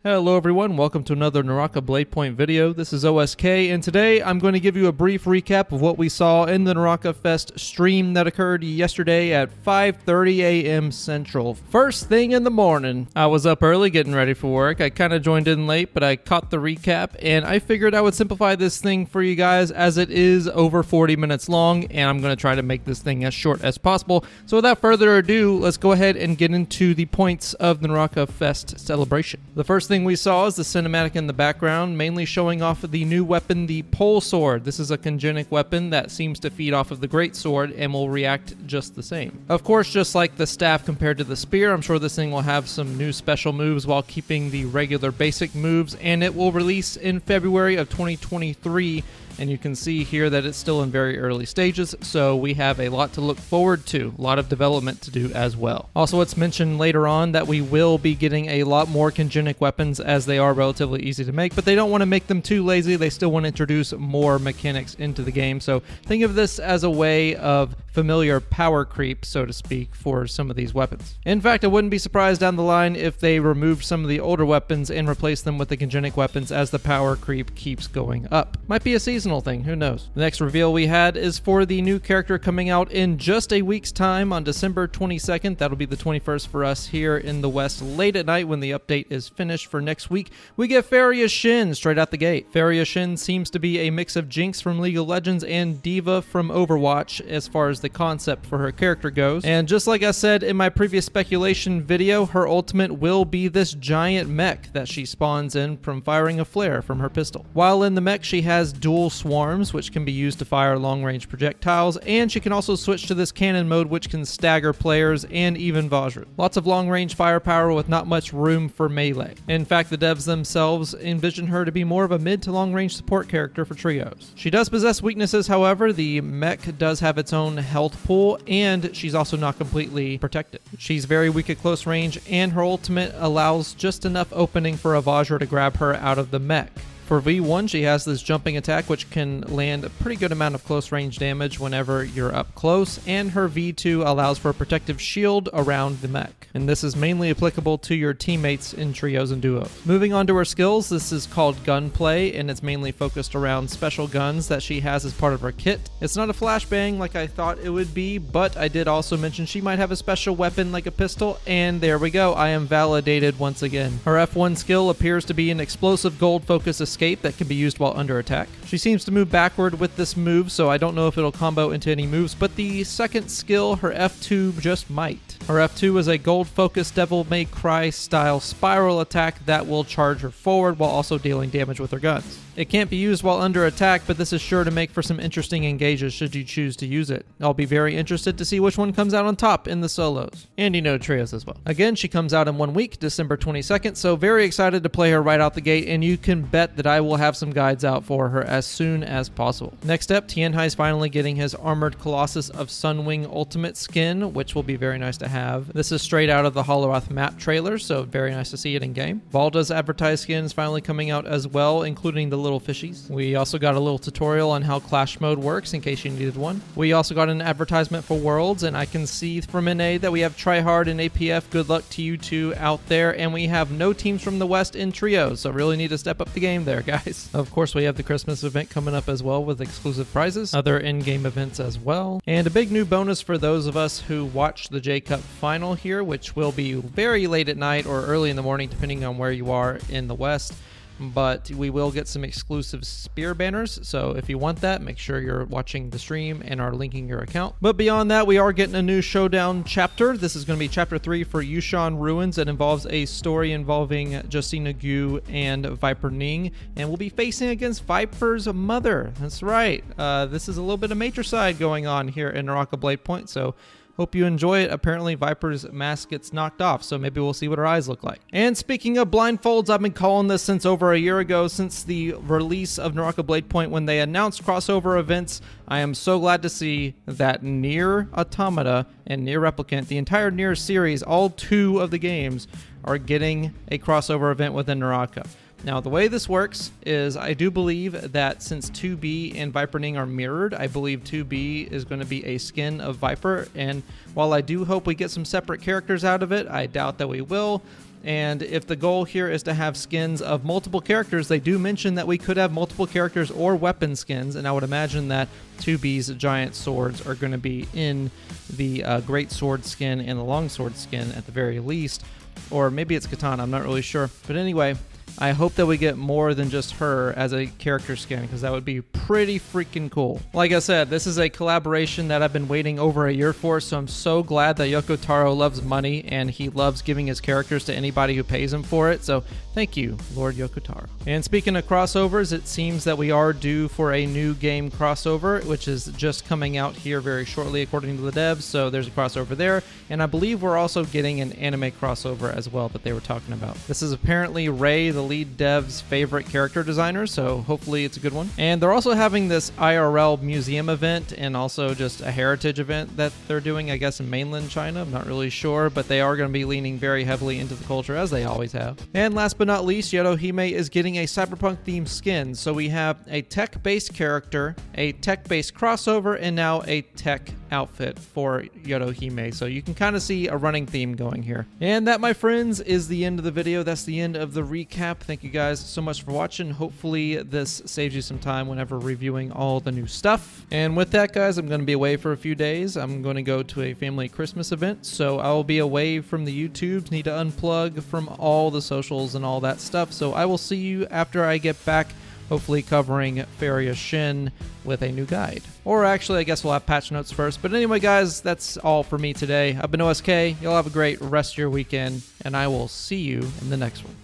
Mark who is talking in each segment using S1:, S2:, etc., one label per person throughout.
S1: Hello everyone, welcome to another Naraka Bladepoint video. This is OSK, and today I'm going to give you a brief recap of what we saw in the Naraka Fest stream that occurred yesterday at 5:30 a.m. Central. First thing in the morning, I was up early getting ready for work. I kind of joined in late, but I caught the recap, and I figured I would simplify this thing for you guys as it is over 40 minutes long, and I'm going to try to make this thing as short as possible. So without further ado, let's go ahead and get into the points of the Naraka Fest celebration. The first thing we saw is the cinematic in the background, mainly showing off the new weapon, the pole sword. This is a congenic weapon that seems to feed off of the great sword and will react just the same. Of course, just like the staff compared to the spear, I'm sure this thing will have some new special moves while keeping the regular basic moves, and it will release in February of 2023. And you can see here that it's still in very early stages, so we have a lot to look forward to, a lot of development to do as well. Also, it's mentioned later on that we will be getting a lot more congenic weapons as they are relatively easy to make, but they don't want to make them too lazy. They still want to introduce more mechanics into the game, so think of this as a way of familiar power creep, so to speak, for some of these weapons. In fact, I wouldn't be surprised down the line if they removed some of the older weapons and replaced them with the congenic weapons as the power creep keeps going up. Might be a seasonal thing, who knows. The next reveal we had is for the new character coming out in just a week's time on December 22nd. That'll be the 21st for us here in the West late at night when the update is finished for next week. We get Faria Shin straight out the gate. Faria Shin seems to be a mix of Jinx from League of Legends and Diva from Overwatch as far as the concept for her character goes. And just like I said in my previous speculation video, her ultimate will be this giant mech that she spawns in from firing a flare from her pistol. While in the mech, she has dual swarms, which can be used to fire long-range projectiles, and she can also switch to this cannon mode, which can stagger players and even Vajra. Lots of long-range firepower with not much room for melee. In fact, the devs themselves envision her to be more of a mid to long-range support character for trios. She does possess weaknesses, however. The mech does have its own health pool, and she's also not completely protected. She's very weak at close range, and her ultimate allows just enough opening for a Vajra to grab her out of the mech. For V1, she has this jumping attack which can land a pretty good amount of close range damage whenever you're up close, and her V2 allows for a protective shield around the mech. And this is mainly applicable to your teammates in trios and duos. Moving on to her skills, this is called Gunplay, and it's mainly focused around special guns that she has as part of her kit. It's not a flashbang like I thought it would be, but I did also mention she might have a special weapon like a pistol, and there we go, I am validated once again. Her F1 skill appears to be an explosive gold focus escape that can be used while under attack. She seems to move backward with this move, so I don't know if it'll combo into any moves, but the second skill, her F2, just might. Her F2 is a gold focus Devil May Cry style spiral attack that will charge her forward while also dealing damage with her guns. It can't be used while under attack, but this is sure to make for some interesting engages should you choose to use it. I'll be very interested to see which one comes out on top in the solos. And trios as well. Again, she comes out in 1 week, December 22nd, so very excited to play her right out the gate, and you can bet that I will have some guides out for her as soon as possible. Next up, Tianhai is finally getting his Armored Colossus of Sunwing Ultimate skin, which will be very nice to have. This is straight out of the Hollowath map trailer, so very nice to see it in game. Valda's advertised skin is finally coming out as well, including the little fishies. We also got a little tutorial on how Clash mode works in case you needed one. We also got an advertisement for Worlds, and I can see from NA that we have Tryhard and APF. Good luck to you two out there, and we have no teams from the West in trios, so really need to step up the game there, guys. Of course, we have the Christmas event coming up as well with exclusive prizes, other in-game events as well, and a big new bonus for those of us who watched the J-Cup final here, which will be very late at night or early in the morning depending on where you are in the West. But we will get some exclusive spear banners, so if you want that, make sure you're watching the stream and are linking your account. But beyond that, we are getting a new showdown chapter. This is going to be chapter 3 for Yushan Ruins. It involves a story involving Justina Gu and Viper Ning, and we'll be facing against Viper's mother. That's right. This is a little bit of matricide going on here in Naraka Bladepoint, so hope you enjoy it. Apparently Viper's mask gets knocked off, so maybe we'll see what her eyes look like. And speaking of blindfolds, I've been calling this since over a year ago, since the release of Naraka Bladepoint when they announced crossover events. I am so glad to see that Nier Automata and Nier Replicant, the entire Nier series, all 2 of the games, are getting a crossover event within Naraka. Now, the way this works is I do believe that since 2B and Viper Ning are mirrored, I believe 2B is going to be a skin of Viper, and while I do hope we get some separate characters out of it, I doubt that we will. And if the goal here is to have skins of multiple characters, they do mention that we could have multiple characters or weapon skins, and I would imagine that 2B's giant swords are going to be in the great sword skin and the long sword skin at the very least. Or maybe it's katana, I'm not really sure. But anyway, I hope that we get more than just her as a character skin, because that would be pretty freaking cool. Like I said, this is a collaboration that I've been waiting over a year for, so I'm so glad that Yoko Taro loves money and he loves giving his characters to anybody who pays him for it. So thank you, Lord Yoko Taro. And speaking of crossovers, it seems that we are due for a new game crossover, which is just coming out here very shortly according to the devs. So there's a crossover there, and I believe we're also getting an anime crossover as well that they were talking about. This is apparently Ray, the lead dev's favorite character designer, so hopefully it's a good one. And they're also having this IRL museum event and also just a heritage event that they're doing, I guess, in mainland China. I'm not really sure, but they are going to be leaning very heavily into the culture, as they always have. And last but not least, Yodohime is getting a cyberpunk themed skin. So we have a tech-based character, a tech-based crossover, and now a tech outfit for Yodohime. So you can kind of see a running theme going here. And that, my friends, is the end of the video. That's the end of the recap. Thank you guys so much for watching. Hopefully this saves you some time whenever reviewing all the new stuff. And with that, guys, I'm going to be away for a few days. I'm going to go to a family Christmas event, so I will be away from the YouTubes. Need to unplug from all the socials and all that stuff. So I will see you after I get back, hopefully covering Feria Shin with a new guide. Or actually, I guess we'll have patch notes first. But anyway, guys, that's all for me today. I've been OSK. Y'all have a great rest of your weekend, and I will see you in the next one.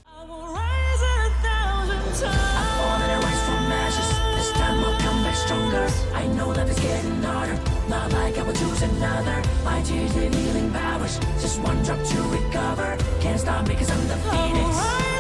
S2: I know that it's getting harder, not like I would choose another. My tears, revealing powers, just one drop to recover. Can't stop because I'm the phoenix.